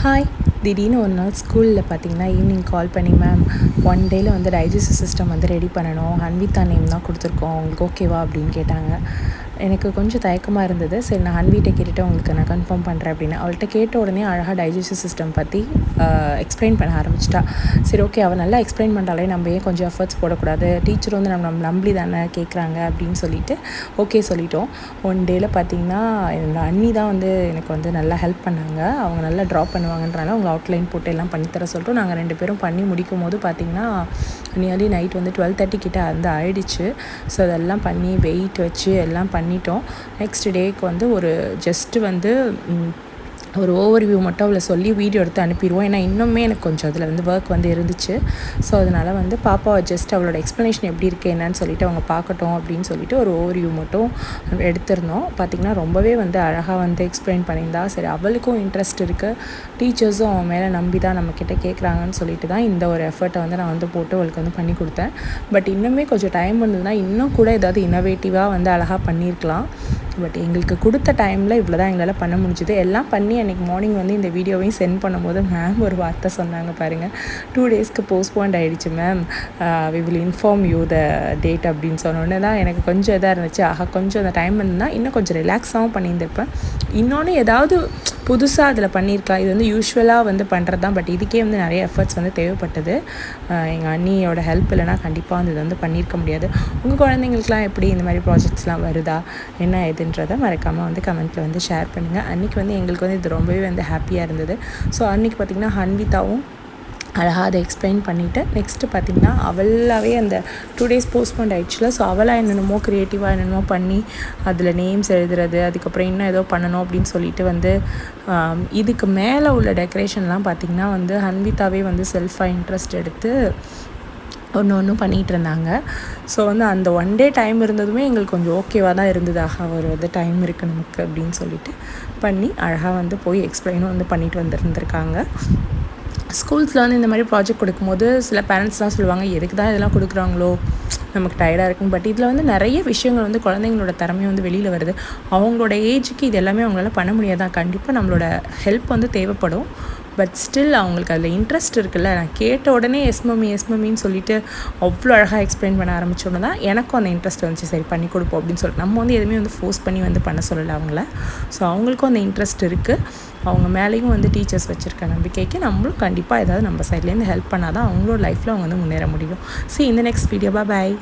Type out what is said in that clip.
Hi. திடீர்னு ஒரு நாள் ஸ்கூலில் பார்த்தீங்கன்னா ஈவினிங் கால் பண்ணி, மேம் ஒன் டேயில் வந்து டைஜஸ்டிவ் சிஸ்டம் வந்து ரெடி பண்ணணும், ஹன்விதா நேம் தான் கொடுத்துருக்கோம், உங்களுக்கு ஓகேவா அப்படின்னு கேட்டாங்க. எனக்கு கொஞ்சம் தயக்கமாக இருந்தது. சரி, நான் ஹன்விட்ட கேட்டுட்டு உங்களுக்கு நான் கன்ஃபார்ம் பண்ணுறேன் அப்படின்னு. அவள்கிட்ட கேட்ட உடனே அழகாக டைஜஸ்டிவ் சிஸ்டம் பற்றி எக்ஸ்பிளைன் பண்ண ஆரம்பிச்சிட்டா. சரி, ஓகே, அவள் நல்லா எக்ஸ்பிளைன் பண்ணுறாலே நம்ம ஏன் கொஞ்சம் எஃபர்ட்ஸ் போடக்கூடாது, டீச்சர் வந்து நம்ம நம்பி தானே கேட்குறாங்க அப்படின்னு சொல்லிட்டு ஓகே சொல்லிட்டோம். ஒன் டேயில் பார்த்தீங்கன்னா என்னோடய அண்ணி தான் வந்து எனக்கு வந்து நல்லா ஹெல்ப் பண்ணாங்க. அவங்க நல்லா ட்ரா பண்ணுவாங்கன்றால அவங்க அவுட்லைன் போட்டு எல்லாம் பண்ணித்தர சொல்லிட்டு நாங்கள் 2 பேரும் பண்ணி முடிக்கும் போது பார்த்திங்கன்னா நியர்லி நைட் வந்து 12:30 கிட்ட வந்து ஆயிடுச்சு. ஸோ அதெல்லாம் பண்ணி வெயிட் வச்சு எல்லாம் பண்ணிட்டோம். நெக்ஸ்ட் டேக்கு வந்து ஒரு ஜஸ்ட்டு வந்து ஒரு ஓவர்வியூ மட்டும் அவளை சொல்லி வீடியோ எடுத்து அனுப்பிடுவோம். ஏன்னா இன்னுமே எனக்கு கொஞ்சம் அதில் வந்து ஒர்க் வந்து இருந்துச்சு. ஸோ அதனால் வந்து பாப்பாவை ஜஸ்ட் அவளோட எக்ஸ்ப்ளனேஷன் எப்படி இருக்குது என்னன்னு சொல்லிவிட்டு அவங்க பார்க்கட்டும் அப்படின்னு சொல்லிட்டு ஒரு ஓவர்வியூ மட்டும் எடுத்திருந்தோம். பார்த்திங்கன்னா ரொம்பவே வந்து அழகாக வந்து எக்ஸ்பிளைன் பண்ணியிருந்தா. சரி, அவளுக்கும் இன்ட்ரெஸ்ட் இருக்குது, டீச்சர்ஸும் அவன் மேலே நம்பி தான் நம்மக்கிட்ட கேட்குறாங்கன்னு சொல்லிட்டு தான் இந்த ஒரு எஃபர்ட்டை வந்து நான் வந்து போட்டு அவளுக்கு வந்து பண்ணி கொடுத்தேன். பட் இன்னுமே கொஞ்சம் டைம் இருந்ததுன்னா இன்னும் கூட ஏதாவது இன்னோவேட்டிவாக வந்து அழகாக பண்ணியிருக்கலாம். பட் எங்களுக்கு கொடுத்த டைமில் இவ்வளோ தான் எங்களால் பண்ண முடிஞ்சுது. எல்லாம் பண்ணி அன்றைக்கி மார்னிங் வந்து இந்த வீடியோவையும் சென்ட் பண்ணும்போது மேம் ஒரு வார்த்தை சொன்னாங்க பாருங்கள், 2 டேஸ்க்கு போஸ்ட்போண்ட் ஆகிடுச்சு ma'am, we will inform you the date அப்படின்னு சொன்னோடனே தான் எனக்கு கொஞ்சம் இதாக இருந்துச்சு. கொஞ்சம் அந்த டைம் இருந்ததுன்னா இன்னும் கொஞ்சம் ரிலாக்ஸாகவும் பண்ணியிருந்திருப்பேன். இன்னொன்று ஏதாவது புதுசாக அதில் பண்ணியிருக்கலாம். இது வந்து யூஸ்வலாக வந்து பண்ணுறது தான். பட் இதுக்கே வந்து நிறைய எஃபர்ட்ஸ் வந்து தேவைப்பட்டது. எங்கள் அண்ணியோட ஹெல்ப் இல்லைனா கண்டிப்பாக வந்து இது வந்து பண்ணியிருக்க முடியாது. உங்கள் குழந்தைங்களுக்குலாம் எப்படி இந்த மாதிரி ப்ராஜெக்ட்ஸ்லாம் வருதா, என்ன ஏதுன்றதை மறக்காமல் வந்து கமெண்ட்டில் வந்து ஷேர் பண்ணுங்கள். அன்றைக்கி வந்து எங்களுக்கு வந்து இது ரொம்பவே வந்து ஹாப்பியாக இருந்தது. ஸோ அன்றைக்கி பார்த்திங்கன்னா ஹன்விதாவும் அழகாக அதை எக்ஸ்பிளைன் பண்ணிவிட்டு நெக்ஸ்ட்டு பார்த்திங்கன்னா அவளாகவே அந்த 2 டேஸ் போஸ்ட்போண்ட் ஆகிடுச்சுல. ஸோ அவளாக என்னென்னமோ க்ரியேட்டிவாக என்னென்னமோ பண்ணி அதில் நேம்ஸ் எழுதுறது, அதுக்கப்புறம் இன்னும் ஏதோ பண்ணணும் அப்படின்னு சொல்லிட்டு வந்து இதுக்கு மேலே உள்ள டெக்கரேஷன்லாம் பார்த்திங்கன்னா வந்து ஹன்விதாவே வந்து செல்ஃபாக இன்ட்ரெஸ்ட் எடுத்து ஒன்று பண்ணிகிட்டு இருந்தாங்க. ஸோ வந்து அந்த ஒன் டே டைம் இருந்ததுமே எங்களுக்கு கொஞ்சம் ஓகேவாக தான் இருந்தது. ஒரு வந்து டைம் இருக்குது நமக்கு அப்படின்னு சொல்லிட்டு பண்ணி அழகாக வந்து போய் எக்ஸ்பிளைனும் வந்து பண்ணிட்டு வந்துருந்துருக்காங்க. ஸ்கூல்ஸில் வந்து இந்த மாதிரி ப்ராஜெக்ட் கொடுக்கும்போது சில பேரண்ட்ஸ்லாம் சொல்லுவாங்க, எதுக்கு தான் இதெல்லாம் கொடுக்குறாங்களோ, நமக்கு டயர்டாக இருக்கும். பட் இதில் வந்து நிறைய விஷயங்கள் வந்து குழந்தைங்களோட திறமையை வந்து வெளியில் வருது. அவங்களோட ஏஜுக்கு இது எல்லாமே அவங்களால பண்ண முடியாதான். கண்டிப்பாக நம்மளோட ஹெல்ப் வந்து தேவைப்படும். பட் ஸ்டில் அவங்களுக்கு அதில் இன்ட்ரெஸ்ட் இருக்குல்ல. நான் கேட்ட உடனே எஸ் மம்மின்னு சொல்லிட்டு அவ்வளோ அழகாக எக்ஸ்பிளைன் பண்ண ஆரம்பிச்சோன்னு தான் எனக்கும் அந்த இன்ட்ரெஸ்ட் வந்துச்சு. சரி, பண்ணி கொடுப்போம் அப்படின்னு சொல்லிட்டு நம்ம வந்து எதுவுமே வந்து ஃபோர்ஸ் பண்ணி வந்து பண்ண சொல்லலை அவங்கள. ஸோ அவங்களுக்கும் அந்த இன்ட்ரெஸ்ட் இருக்குது. அவங்க மேலேயும் வந்து டீச்சர்ஸ் வச்சுருக்க நம்பிக்கைக்கு நம்மளும் கண்டிப்பாக ஏதாவது நம்ம சைட்லேருந்து ஹெல்ப் பண்ணால் தான் அவங்களோட லைஃப்பில் அவங்க வந்து முன்னேற முடியும். See you in the next video. Bye bye.